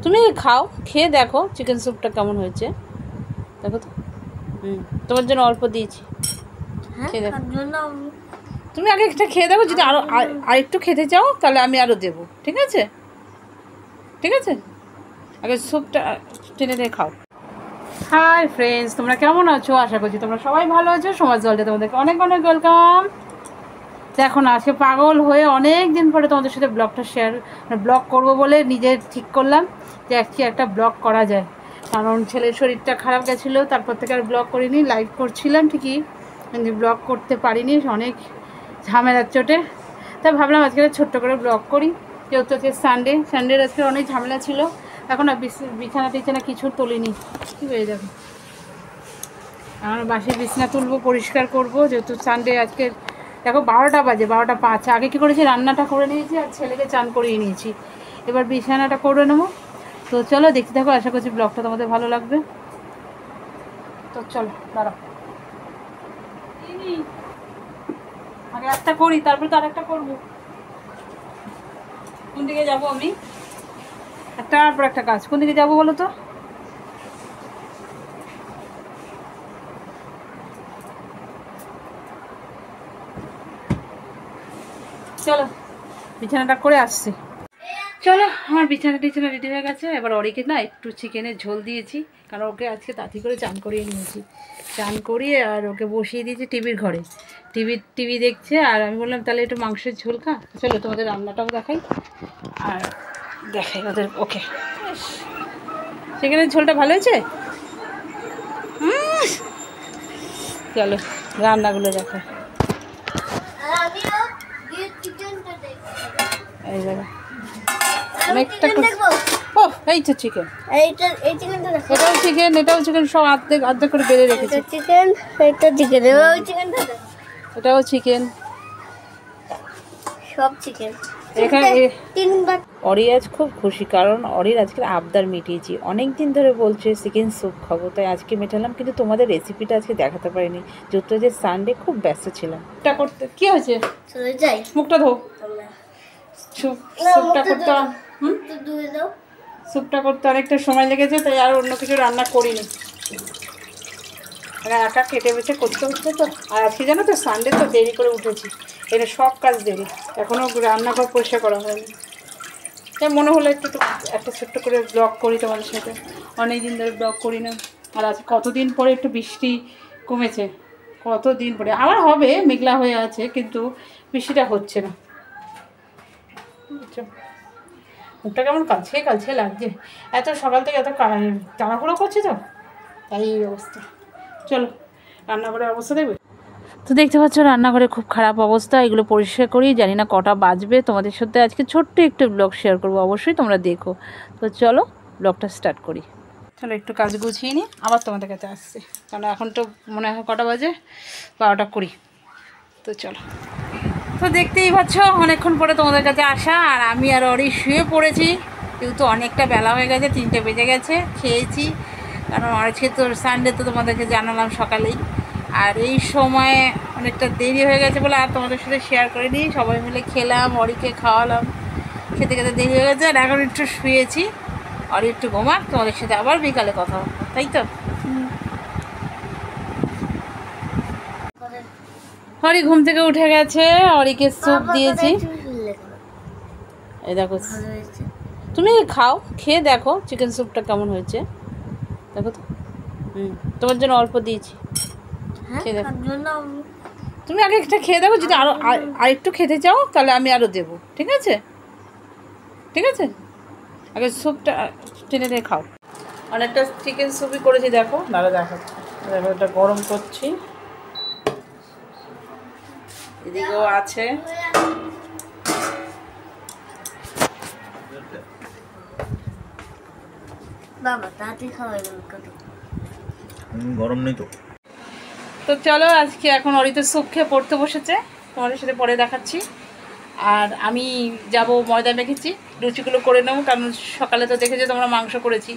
তুমি খাও, খেয়ে দেখো চিকেন স্যুপটা কেমন হয়েছে। দেখো তো, তোমার জন্য অল্প দিয়েছি, খেয়ে দেখো। তুমি আগে একটা খেয়ে দেখো, যদি আরেকটু খেতে চাও তাহলে আমি আরও দেবো। ঠিক আছে, ঠিক আছে, আগে স্যুপটা টেনে দিয়ে খাও। হাই ফ্রেন্ডস, তোমরা কেমন আছো? আশা করছি তোমরা সবাই ভালো আছো। সমাজ জলটা তোমাদেরকে অনেক অনেক ওয়েলকাম। এখন আজকে পাগল হয়ে অনেক দিন পরে তোমাদের সাথে ব্লগটা ব্লগ করবো বলে নিজে ঠিক করলাম যে একটা ব্লগ করা যায়। কারণ ছেলের শরীরটা খারাপ গেছিলো, তারপর থেকে আর ব্লগ করিনি। লাইভ করছিলাম ঠিকই, কিন্তু ব্লগ করতে পারিনি, অনেক ঝামেলার চোটে। তাই ভাবলাম আজকে ছোট্ট করে ব্লগ করি, যেহেতু আজকে সানডের আজকে অনেক ঝামেলা ছিল। এখন আর বিছানা টিছানা কিছু তুলিনি। কী হয়ে যাবে, আমার বাসি বিছানা তুলবো, পরিষ্কার করবো, যেহেতু সানডে আজকে। দেখো 12টা বাজে, 12:05। আগে কী করেছি, রান্নাটা করে নিয়েছি আর ছেলেকে চান করিয়ে নিয়েছি। এবার বিছানাটা করে নেবো। তো চলো দেখতে থাকো, আশা করছি ব্লগটা তোমাদের ভালো লাগবে। তো চলো দাঁড়াও, আগে একটা করি তারপরে তো আরেকটা করবো। কোন দিকে যাবো আমি, একটার পর একটা কাজ। কোন দিকে যাবো বলো তো? চলো বিছানাটা করে আসছি। চলো, আমার বিছানা টিছানা রেডি হয়ে গেছে। এবার অরিকে না একটু চিকেনের ঝোল দিয়েছি, কারণ ওকে আজকে তাড়াতাড়ি করে চান করিয়ে নিয়েছি। চান করিয়ে আর ওকে বসিয়ে দিয়েছি টিভির ঘরে, টিভি দেখছে। আর আমি বললাম তাহলে একটু মাংসের ঝোল খা। চলো তোমাদের রান্নাটাও দেখাই আর দেখাই ওদের। ওকে, চিকেনের ঝোলটা ভালো হয়েছে। চলো রান্নাগুলো দেখো। এই দেখো অনেকটা। ও এই তো চিকেন, এটাও চিকেন, সব আর্ধেক করে বেড়ে রেখেছি। এটাও চিকেন, সব চিকেন। এখানে অরি আজ খুব খুশি, কারণ অরির আজকের আবদার মিটিয়েছি। অনেক দিন ধরে বলছে চিকেন স্যুপ খাবো, তাই আজকে মেটালাম। কিন্তু তোমাদের রেসিপিটা আজকে দেখাতে পারিনি, যেহেতু যে সানডে খুব ব্যস্ত ছিলাম। এটা করতে কি হয়েছে, মুখটা ধো। স্যুপটা করতে অনেকটা সময় লেগেছে, তাই আর অন্য কিছু রান্না করিনি। একা কেটে বেছে করতে হচ্ছে তো। আর আজকে জানো তো সানডে তো দেরি করে উঠেছি, এটা সব কাজ দেরি, এখনও রান্নাঘর পরিষ্কার করা হয়নি। তাই মনে হলো একটা ছোট্ট করে ব্লগ করি তোমাদের সাথে। অনেক দিন ধরে ব্লগ করি না। আর আজ কতদিন পরে একটু বৃষ্টি কমেছে, কতদিন পরে। আবার হবে, মেঘলা হয়ে আছে, কিন্তু বৃষ্টিটা হচ্ছে না। মুখটা কেমন কালছে লাগছে, এত সকাল থেকে এত তাড়াহুড়ো করছে তো, তাই এই অবস্থা। চলো রান্নাঘরের অবস্থা দেখবে। তো দেখতে পাচ্ছ রান্নাঘরে খুব খারাপ অবস্থা, এগুলো পরিষ্কার করি। জানি না কটা বাজবে, তোমাদের সাথে আজকে ছোট্ট একটু ব্লগ শেয়ার করবো, অবশ্যই তোমরা দেখো। তো চলো ব্লগটা স্টার্ট করি। চলো একটু কাজ গুছিয়ে নিই, আবার তোমাদের কাছে আসছি। কারণ এখন তো মনে হয় কটা বাজে, 12:20। তো চলো, তো দেখতেই পাচ্ছ অনেকক্ষণ পরে তোমাদের কাছে আসা। আর আমি আর অরি শুয়ে পড়েছি, কিন্তু অনেকটা বেলা হয়ে গেছে, 3টে বেজে গেছে। খেয়েছি, কারণ আজকে তো সানডে, তো তোমাদেরকে জানালাম সকালেই। আর এই সময় অনেকটা দেরি হয়ে গেছে বলে আর তোমাদের সাথে শেয়ার করে নিই। সবাই মিলে খেলাম, অরিকে খাওয়ালাম, খেতে খেতে দেরি হয়ে গেছে। আর এখন একটু শুয়েছি, অরি একটু ঘুমাক, তোমাদের সাথে আবার বিকালে কথা হবে, তাই তো? অরি ঘুম থেকে উঠে গেছে, অরিকে স্যুপ দিয়েছি। এই দেখো, তুমি খাও, খেয়ে দেখো চিকেন স্যুপটা কেমন হয়েছে। দেখো তো, তোমার জন্য অল্প দিয়েছি, খেয়ে দেখো। তুমি আগে একটা খেয়ে দেখো, যদি আরেকটু খেতে চাও তাহলে আমি আরও দেবো। ঠিক আছে, ঠিক আছে, আগে স্যুপটা টেনে দিয়ে খাও। অনেকটা চিকেন স্যুপই করেছি, দেখো দাঁড়া দেখো। এটা গরম করছি, এদিকেও আছে। গরম নেই তো। তো চলো আজকে এখন অরিতে স্যুপ খেয়ে পড়তে বসেছে, তোমাদের সাথে পরে দেখাচ্ছি। আর আমি যাব, ময়দা মেখেছি, লুচিগুলো করে নেবো। কারণ সকালে তো দেখেছো তোমরা মাংস করেছি,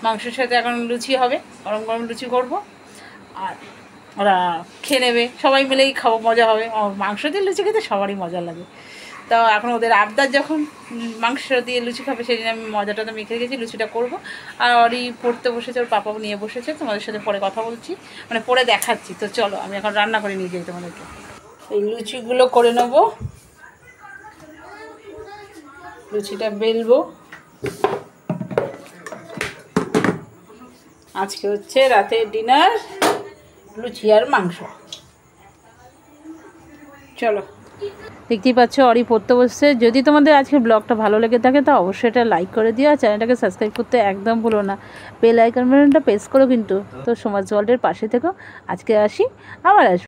মাংসের সাথে এখন লুচি হবে, গরম গরম লুচি করবো। আর ওরা খেয়ে নেবে, সবাই মিলেই খাবো, মজা হবে। মাংস দিয়ে লুচি খেতে সবারই মজা লাগে। তো এখন ওদের আবদার যখন মাংস দিয়ে লুচি খাবে, সেই জন্য আমি মজাটা তো মেখে গেছি, লুচিটা করবো। আর ওরই পড়তে বসেছে, ওর পাপাও নিয়ে বসেছে, তোমাদের সাথে পরে কথা বলছি, মানে পরে দেখাচ্ছি। তো চলো আমি এখন রান্না করে নিয়ে যাই তোমাদেরকে। এই লুচিগুলো করে নেবো, লুচিটা বেলবো। আজকে হচ্ছে রাতের ডিনার লুচি আর মাংস। চলো, দেখতেই পাচ্ছ অরি পড়তে বসছে। যদি তোমাদের আজকে ব্লগটা ভালো লেগে থাকে তা অবশ্যই এটা লাইক করে দিও, আর চ্যানেলটাকে সাবস্ক্রাইব করতে একদম ভুলো না, বেল আইকন বাটনটা প্রেস করো কিন্তু। তো সমাজ ওয়ার্ল্ডের পাশে থেকো। আজকে আসি, আবার আসবো।